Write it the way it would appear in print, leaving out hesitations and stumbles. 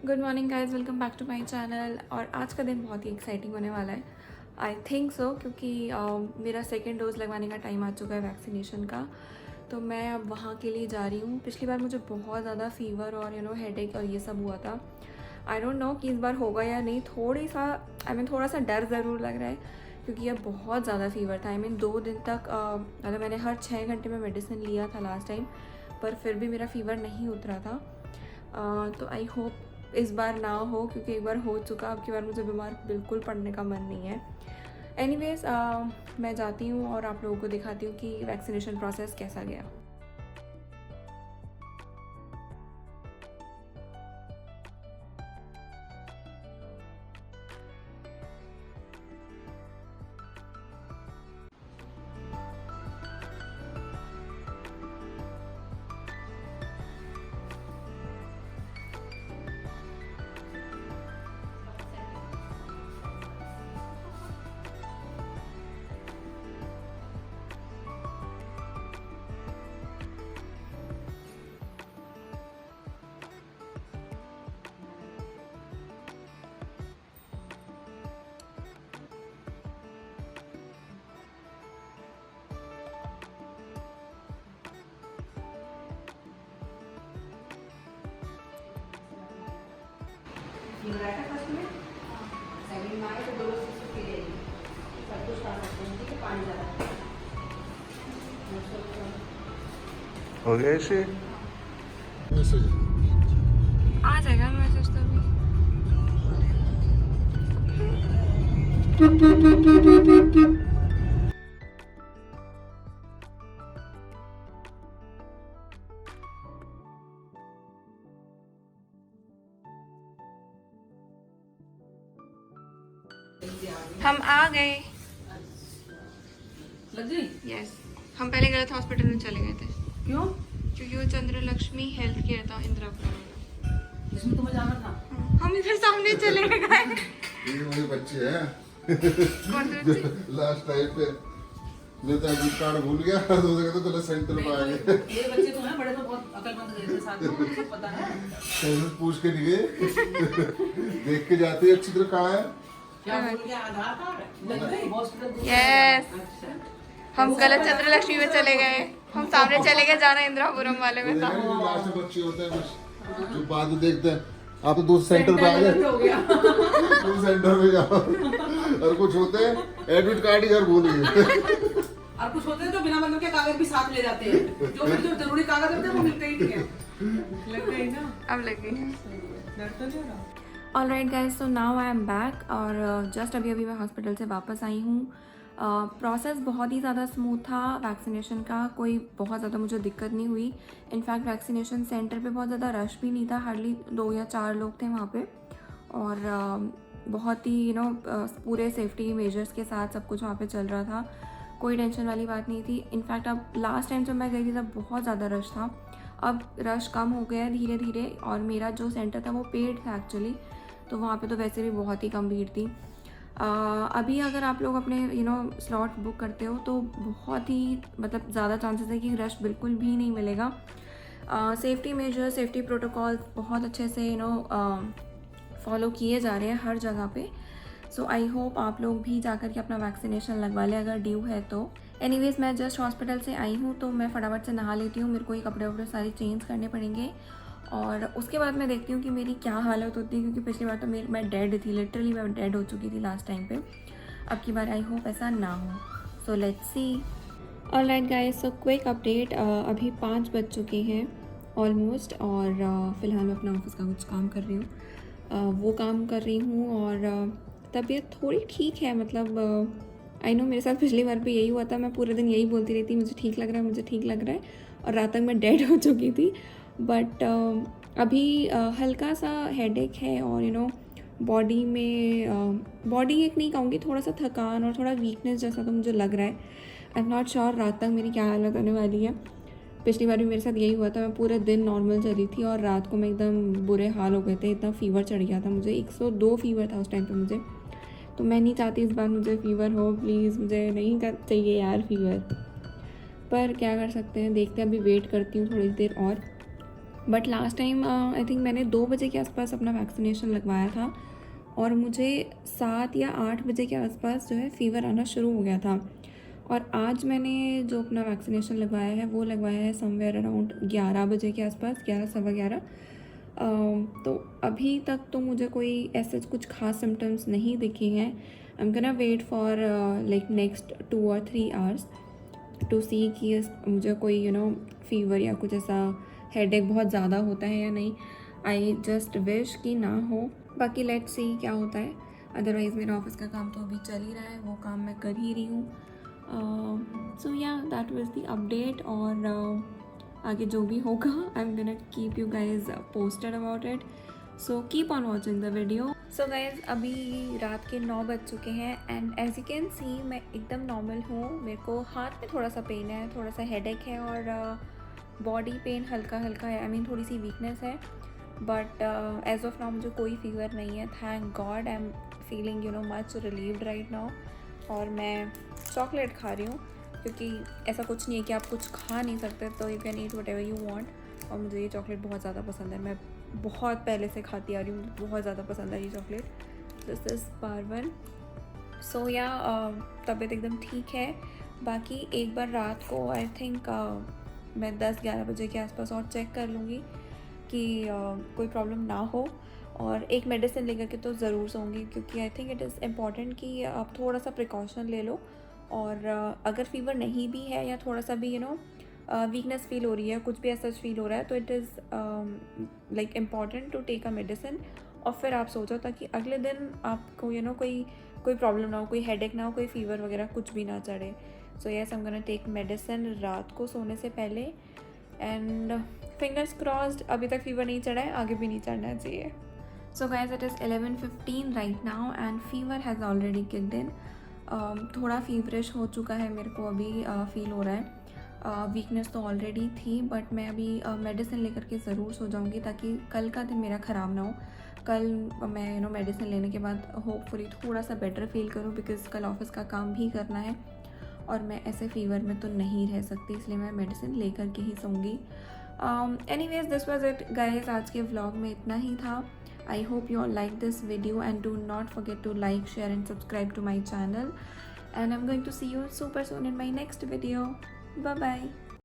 Good morning guys, welcome back to my channel. और आज का दिन बहुत ही एक्साइटिंग होने वाला है, आई थिंक सो, क्योंकि मेरा सेकेंड डोज लगवाने का टाइम आ चुका है वैक्सीनेशन का। तो मैं अब वहाँ के लिए जा रही हूँ। पिछली बार मुझे बहुत ज़्यादा फीवर और हेडेक और ये सब हुआ था। आई डोंट नो कि इस बार होगा या नहीं। थोड़ा सा डर ज़रूर लग रहा है, क्योंकि अब बहुत ज़्यादा फीवर था। 2 दिन तक मतलब मैंने हर 6 घंटे में मेडिसिन लिया था लास्ट टाइम, पर फिर भी मेरा फीवर नहीं उतरा था। तो आई होप इस बार ना हो, क्योंकि एक बार हो चुका, अब की बार मुझे बीमार बिल्कुल पड़ने का मन नहीं है। एनीवेज, मैं जाती हूँ और आप लोगों को दिखाती हूँ कि वैक्सीनेशन प्रोसेस कैसा गया। फर्स्ट में सेकंड में आए तो दो पी लेंगे, सब कुछ खा सकते हैं। ठीक है, पानी ज़्यादा हो गया इसे आ जाएगा मैसेज तो भी। हम आ गए। लग गई? यस, हम पहले गलत हॉस्पिटल में चले गए थे, क्यों? क्योंकि वो चंद्रलक्ष्मी हेल्थ केयर था इंदिरापुरम में। इसमें तुम्हें जाना था। हम इधर सामने चले गए। ये वही बच्चे हैं कौन से बच्चे? लास्ट टाइम पे मैं तो एडमिट कार्ड भूल गया तो कहते चलो सेंटर में आ गए। ये बच्चे तो हैं, बड़े तो बहुत अकलमंद गए थे साथ में, उनको सब पता है। सेंटर पूछ के नहीं गए देख के जाते हैं अच्छी तरह कहाँ है। क्या भूल गया? आधार कार्ड लग गई हॉस्पिटल। Yes. अच्छा, हम गलत चंद्रलक्ष्मी में चले गए। हम सामने चले गए, जाना इंदिरापुरम वाले में था। लास्ट में बच्चे होते हैं कुछ जो बाद में देखते हैं। आप तो दूसरे सेंटर पे आ गए, हो गया। तुम सेंटर में जाओ। और कुछ होते हैं एडमिट कार्ड ही घर भूल गए। और कुछ होते हैं जो बिना मतलब के कागज भी साथ ले जाते हैं, जो जरूरी कागज होते हैं वो मिलते ही नहीं है। लग गई ना? अब लग गई। डर तो नहीं रहा। Alright guys, so now I am back. और जस्ट अभी मैं हॉस्पिटल से वापस आई हूँ। प्रोसेस बहुत ही ज़्यादा स्मूथ था वैक्सीनेशन का, कोई बहुत ज़्यादा मुझे दिक्कत नहीं हुई। इनफैक्ट वैक्सीनेशन सेंटर पे बहुत ज़्यादा रश भी नहीं था, हार्डली 2 या 4 लोग थे वहाँ पे। और बहुत ही पूरे सेफ्टी मेजर्स के साथ सब कुछ वहाँ पे चल रहा था। कोई टेंशन वाली बात नहीं थी। इनफैक्ट अब लास्ट टाइम जब मैं गई थी तब बहुत ज़्यादा रश था, अब रश कम हो गया है धीरे धीरे। और मेरा जो सेंटर था वो पेड था एक्चुअली, तो वहाँ पे तो वैसे भी बहुत ही कम भीड़ थी। अभी अगर आप लोग अपने स्लॉट बुक करते हो तो बहुत ही मतलब ज़्यादा चांसेस है कि रश बिल्कुल भी नहीं मिलेगा। सेफ्टी मेजर, सेफ्टी प्रोटोकॉल बहुत अच्छे से फॉलो किए जा रहे हैं हर जगह पे। सो आई होप आप लोग भी जाकर के अपना वैक्सीनेशन लगवा लें अगर ड्यू है तो। एनीवेज, मैं जस्ट हॉस्पिटल से आई हूँ तो मैं फटाफट से नहा लेती हूँ। मेरे को ये कपड़े वपड़े सारे चेंज करने पड़ेंगे और उसके बाद मैं देखती हूँ कि मेरी क्या हालत होती है, क्योंकि पिछली बार तो मैं डेड थी, लिटरली मैं डेड हो चुकी थी लास्ट टाइम पे। अब की बार आई होप ऐसा ना हो। So let's see. Alright guys, so quick update. अभी 5 बज चुके हैं ऑलमोस्ट, और फ़िलहाल मैं अपना ऑफिस का कुछ काम कर रही हूँ। वो काम कर रही हूँ और तबीयत थोड़ी ठीक है। मतलब आई नो मेरे साथ पिछली बार भी यही हुआ था, मैं पूरे दिन यही बोलती रहती मुझे ठीक लग रहा है, मुझे ठीक लग रहा है, और रात तक मैं डेड हो चुकी थी। बट अभी हल्का सा हेडेक है और बॉडी में बॉडी एक नहीं कहूँगी, थोड़ा सा थकान और थोड़ा वीकनेस जैसा तो मुझे लग रहा है। आई एम नॉट श्योर रात तक मेरी क्या हालत होने वाली है। पिछली बार भी मेरे साथ यही हुआ था, मैं पूरे दिन नॉर्मल चली थी और रात को मैं एकदम बुरे हाल हो गए थे, इतना फ़ीवर चढ़ गया था मुझे। 102 फीवर था उस टाइम पे मुझे। तो मैं नहीं चाहती इस बार मुझे फ़ीवर हो, प्लीज़ मुझे नहीं चाहिए यार फ़ीवर। पर क्या कर सकते हैं, देखते हैं, अभी वेट करती हूँ थोड़ी देर और but last time I think मैंने 2 बजे के आसपास अपना वैक्सीनेशन लगवाया था और मुझे 7 या 8 बजे के आसपास जो है फ़ीवर आना शुरू हो गया था। और आज मैंने जो अपना वैक्सीनेशन लगवाया है वो लगवाया है समवेयर अराउंड 11 बजे के आसपास, 11 सवा 11। तो अभी तक तो मुझे कोई ऐसे कुछ खास सिम्टम्स नहीं दिखे हैं। I am gonna wait for like next 2 or 3 hours to see कि मुझे कोई फ़ीवर या कुछ ऐसा हेडेक बहुत ज़्यादा होता है या नहीं। आई जस्ट विश कि ना हो, बाकी लेट्स सी क्या होता है। अदरवाइज़ मेरा ऑफिस का काम तो अभी चल ही रहा है, वो काम मैं कर ही रही हूँ। सो या दैट वाज द अपडेट। और आगे जो भी होगा I am gonna keep you guys posted about it, so keep on watching the video. So guys अभी रात के 9 बज चुके हैं and as you can see मैं एकदम नॉर्मल हूँ। मेरे को हाथ में थोड़ा सा पेन है, थोड़ा सा हेडेक है और बॉडी पेन हल्का हल्का है, आई मीन थोड़ी सी वीकनेस है। बट एज ऑफ नाउ मुझे कोई फीवर नहीं है, thank God. I am feeling much relieved right now. और मैं चॉकलेट खा रही हूँ क्योंकि ऐसा कुछ नहीं है कि आप कुछ खा नहीं सकते, तो you can eat what ever you want. और मुझे ये चॉकलेट बहुत ज़्यादा पसंद है, मैं बहुत पहले से खाती आ रही हूँ, बहुत ज़्यादा पसंद है ये chocolate. This is Parvan. So या तबीयत एकदम ठीक है। बाकी एक बार रात को आई थिंक मैं 10-11 बजे के आसपास और चेक कर लूँगी कि कोई प्रॉब्लम ना हो, और एक मेडिसिन लेकर के तो ज़रूर सोऊंगी क्योंकि I think it is important कि आप थोड़ा सा प्रिकॉशन ले लो। और अगर फीवर नहीं भी है या थोड़ा सा भी वीकनेस फील हो रही है, कुछ भी ऐसा फील हो रहा है, तो it is like important to take a medicine और फिर आप सो जाओ, ताकि अगले दिन आपको कोई प्रॉब्लम ना हो, कोई हेडेक ना हो, कोई फीवर वगैरह कुछ भी ना चढ़े। So yes I am gonna take medicine रात को सोने से पहले एंड फिंगर्स क्रॉस्ड अभी तक फीवर नहीं चढ़ा है, आगे भी नहीं चढ़ना चाहिए। So guys it is 11:15 right now and fever has already kicked in. थोड़ा फीवरिश हो चुका है, मेरे को अभी फील हो रहा है। वीकनेस तो ऑलरेडी थी, बट मैं अभी मेडिसिन लेकर के ज़रूर सो जाऊंगी ताकि कल का दिन मेरा ख़राब ना हो। कल मैं मेडिसिन लेने के बाद होपफुली थोड़ा सा बेटर फील करूँ, बिकॉज़ कल ऑफिस का काम भी करना है और मैं ऐसे फीवर में तो नहीं रह सकती, इसलिए मैं मेडिसिन लेकर के ही सोऊंगी। Anyways this was it guys, आज के व्लॉग में इतना ही था। I hope you all like this video and do not forget to like, share and subscribe to my channel. And I'm going to see you super soon in my next video. Bye bye.